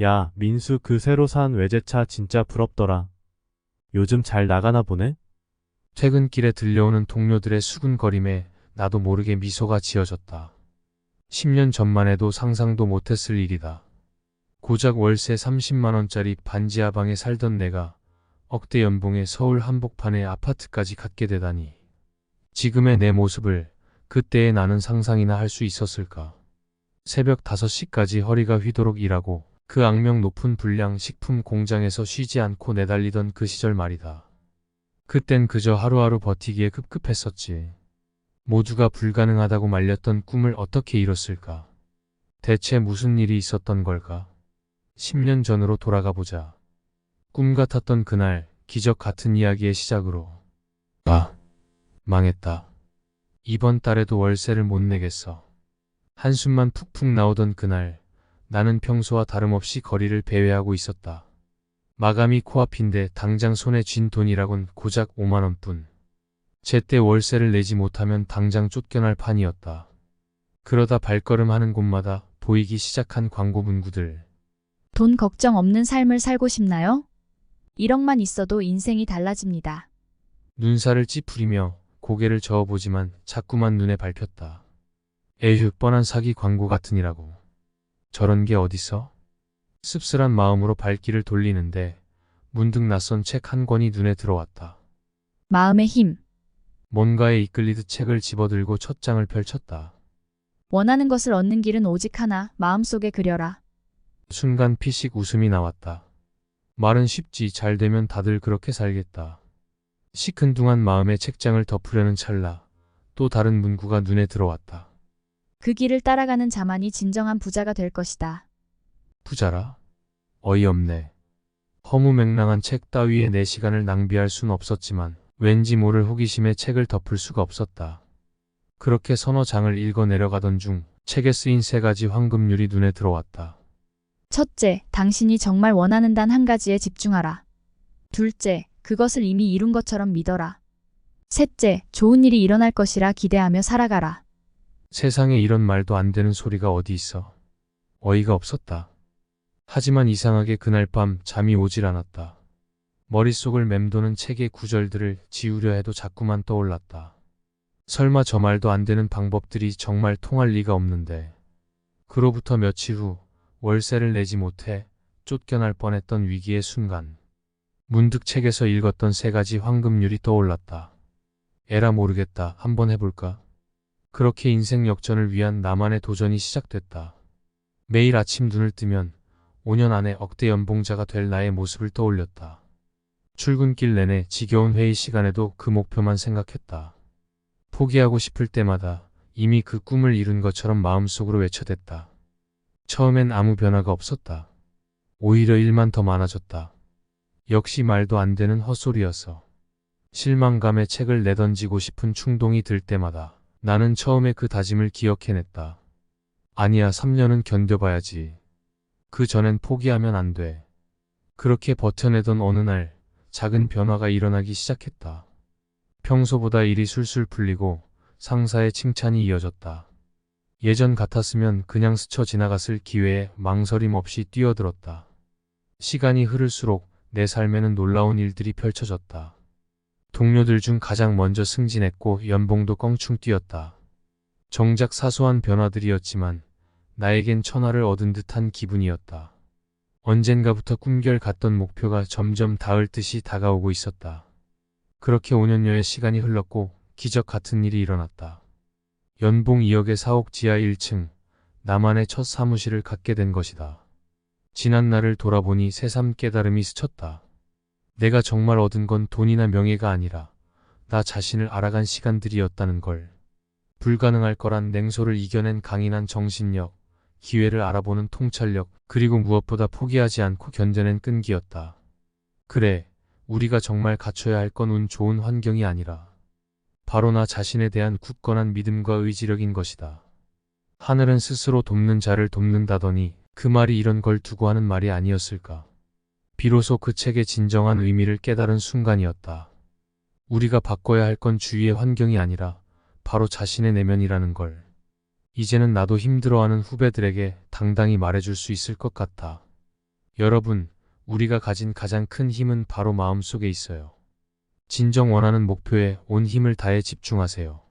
야, 민수 그 새로 산 외제차 진짜 부럽더라. 요즘 잘 나가나 보네? 퇴근길에 들려오는 동료들의 수군거림에 나도 모르게 미소가 지어졌다. 10년 전만 해도 상상도 못했을 일이다. 고작 월세 30만 원짜리 반지하방에 살던 내가 억대 연봉에 서울 한복판에 아파트까지 갖게 되다니. 지금의 내 모습을 그때의 나는 상상이나 할 수 있었을까? 새벽 5시까지 허리가 휘도록 일하고 그 악명 높은 불량 식품 공장에서 쉬지 않고 내달리던 그 시절 말이다. 그땐 그저 하루하루 버티기에 급급했었지. 모두가 불가능하다고 말렸던 꿈을 어떻게 이뤘을까? 대체 무슨 일이 있었던 걸까? 10년 전으로 돌아가 보자. 꿈 같았던 그날, 기적 같은 이야기의 시작으로. 아, 망했다. 이번 달에도 월세를 못 내겠어. 한숨만 푹푹 나오던 그날, 나는 평소와 다름없이 거리를 배회하고 있었다. 마감이 코앞인데 당장 손에 쥔 돈이라곤 고작 5만 원뿐. 제때 월세를 내지 못하면 당장 쫓겨날 판이었다. 그러다 발걸음하는 곳마다 보이기 시작한 광고 문구들. 돈 걱정 없는 삶을 살고 싶나요? 1억만 있어도 인생이 달라집니다. 눈살을 찌푸리며 고개를 저어보지만 자꾸만 눈에 밟혔다. 에휴, 뻔한 사기 광고 같으니라고. 저런 게 어딨어? 씁쓸한 마음으로 발길을 돌리는데 문득 낯선 책 한 권이 눈에 들어왔다. 마음의 힘. 뭔가에 이끌리듯 책을 집어들고 첫 장을 펼쳤다. 원하는 것을 얻는 길은 오직 하나, 마음속에 그려라. 순간 피식 웃음이 나왔다. 말은 쉽지, 잘 되면 다들 그렇게 살겠다. 시큰둥한 마음에 책장을 덮으려는 찰나 또 다른 문구가 눈에 들어왔다. 그 길을 따라가는 자만이 진정한 부자가 될 것이다. 부자라? 어이없네. 허무맹랑한 책 따위에 내 시간을 낭비할 순 없었지만 왠지 모를 호기심에 책을 덮을 수가 없었다. 그렇게 서너 장을 읽어 내려가던 중 책에 쓰인 3가지 황금률이 눈에 들어왔다. 첫째, 당신이 정말 원하는 단 한 가지에 집중하라. 둘째, 그것을 이미 이룬 것처럼 믿어라. 셋째, 좋은 일이 일어날 것이라 기대하며 살아가라. 세상에 이런 말도 안 되는 소리가 어디 있어. 어이가 없었다. 하지만 이상하게 그날 밤 잠이 오질 않았다. 머릿속을 맴도는 책의 구절들을 지우려 해도 자꾸만 떠올랐다. 설마 저 말도 안 되는 방법들이 정말 통할 리가 없는데. 그로부터 며칠 후 월세를 내지 못해 쫓겨날 뻔했던 위기의 순간. 문득 책에서 읽었던 3가지 황금률이 떠올랐다. 에라 모르겠다. 한번 해볼까? 그렇게 인생 역전을 위한 나만의 도전이 시작됐다. 매일 아침 눈을 뜨면 5년 안에 억대 연봉자가 될 나의 모습을 떠올렸다. 출근길 내내 지겨운 회의 시간에도 그 목표만 생각했다. 포기하고 싶을 때마다 이미 그 꿈을 이룬 것처럼 마음속으로 외쳐댔다. 처음엔 아무 변화가 없었다. 오히려 일만 더 많아졌다. 역시 말도 안 되는 헛소리였어. 실망감에 책을 내던지고 싶은 충동이 들 때마다 나는 처음에 그 다짐을 기억해냈다. 아니야, 3년은 견뎌봐야지. 그 전엔 포기하면 안 돼. 그렇게 버텨내던 어느 날 작은 변화가 일어나기 시작했다. 평소보다 일이 술술 풀리고 상사의 칭찬이 이어졌다. 예전 같았으면 그냥 스쳐 지나갔을 기회에 망설임 없이 뛰어들었다. 시간이 흐를수록 내 삶에는 놀라운 일들이 펼쳐졌다. 동료들 중 가장 먼저 승진했고 연봉도 껑충 뛰었다. 정작 사소한 변화들이었지만 나에겐 천하를 얻은 듯한 기분이었다. 언젠가부터 꿈결같던 목표가 점점 닿을 듯이 다가오고 있었다. 그렇게 5년여의 시간이 흘렀고 기적 같은 일이 일어났다. 연봉 2억의 4억 지하 1층, 나만의 첫 사무실을 갖게 된 것이다. 지난 날을 돌아보니 새삼 깨달음이 스쳤다. 내가 정말 얻은 건 돈이나 명예가 아니라 나 자신을 알아간 시간들이었다는 걸. 불가능할 거란 냉소를 이겨낸 강인한 정신력, 기회를 알아보는 통찰력, 그리고 무엇보다 포기하지 않고 견뎌낸 끈기였다. 그래, 우리가 정말 갖춰야 할 건 운 좋은 환경이 아니라 바로 나 자신에 대한 굳건한 믿음과 의지력인 것이다. 하늘은 스스로 돕는 자를 돕는다더니 그 말이 이런 걸 두고 하는 말이 아니었을까. 비로소 그 책의 진정한 의미를 깨달은 순간이었다. 우리가 바꿔야 할 건 주위의 환경이 아니라 바로 자신의 내면이라는 걸. 이제는 나도 힘들어하는 후배들에게 당당히 말해줄 수 있을 것 같아. 여러분, 우리가 가진 가장 큰 힘은 바로 마음속에 있어요. 진정 원하는 목표에 온 힘을 다해 집중하세요.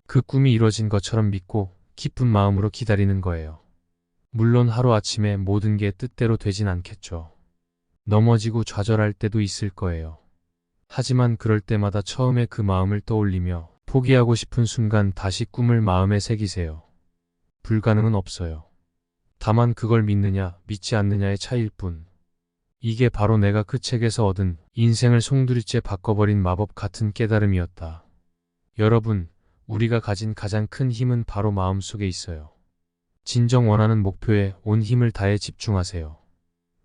그 꿈이 이뤄진 것처럼 믿고 기쁜 마음으로 기다리는 거예요. 물론 하루아침에 모든 게 뜻대로 되진 않겠죠. 넘어지고 좌절할 때도 있을 거예요. 하지만 그럴 때마다 처음에 그 마음을 떠올리며 포기하고 싶은 순간 다시 꿈을 마음에 새기세요. 불가능은 없어요. 다만 그걸 믿느냐, 믿지 않느냐의 차이일 뿐. 이게 바로 내가 그 책에서 얻은 인생을 송두리째 바꿔버린 마법 같은 깨달음이었다. 여러분, 우리가 가진 가장 큰 힘은 바로 마음속에 있어요. 진정 원하는 목표에 온 힘을 다해 집중하세요.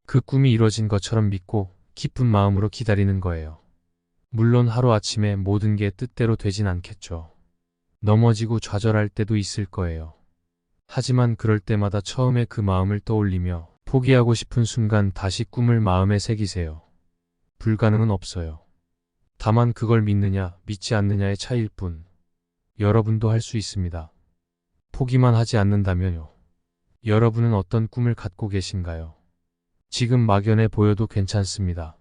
그 꿈이 이뤄진 것처럼 믿고 기쁜 마음으로 기다리는 거예요. 물론 하루아침에 모든 게 뜻대로 되진 않겠죠. 넘어지고 좌절할 때도 있을 거예요. 하지만 그럴 때마다 처음에 그 마음을 떠올리며 포기하고 싶은 순간 다시 꿈을 마음에 새기세요. 불가능은 없어요. 다만 그걸 믿느냐, 믿지 않느냐의 차이일 뿐. 여러분도 할 수 있습니다. 포기만 하지 않는다면요. 여러분은 어떤 꿈을 갖고 계신가요? 지금 막연해 보여도 괜찮습니다.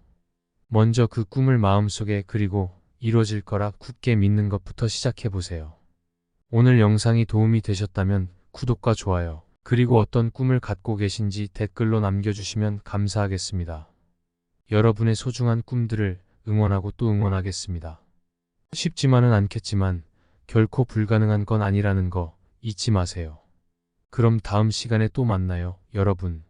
먼저 그 꿈을 마음속에 그리고 이루어질 거라 굳게 믿는 것부터 시작해보세요. 오늘 영상이 도움이 되셨다면 구독과 좋아요, 그리고 어떤 꿈을 갖고 계신지 댓글로 남겨주시면 감사하겠습니다. 여러분의 소중한 꿈들을 응원하고 또 응원하겠습니다. 쉽지만은 않겠지만 결코 불가능한 건 아니라는 거 잊지 마세요. 그럼 다음 시간에 또 만나요, 여러분.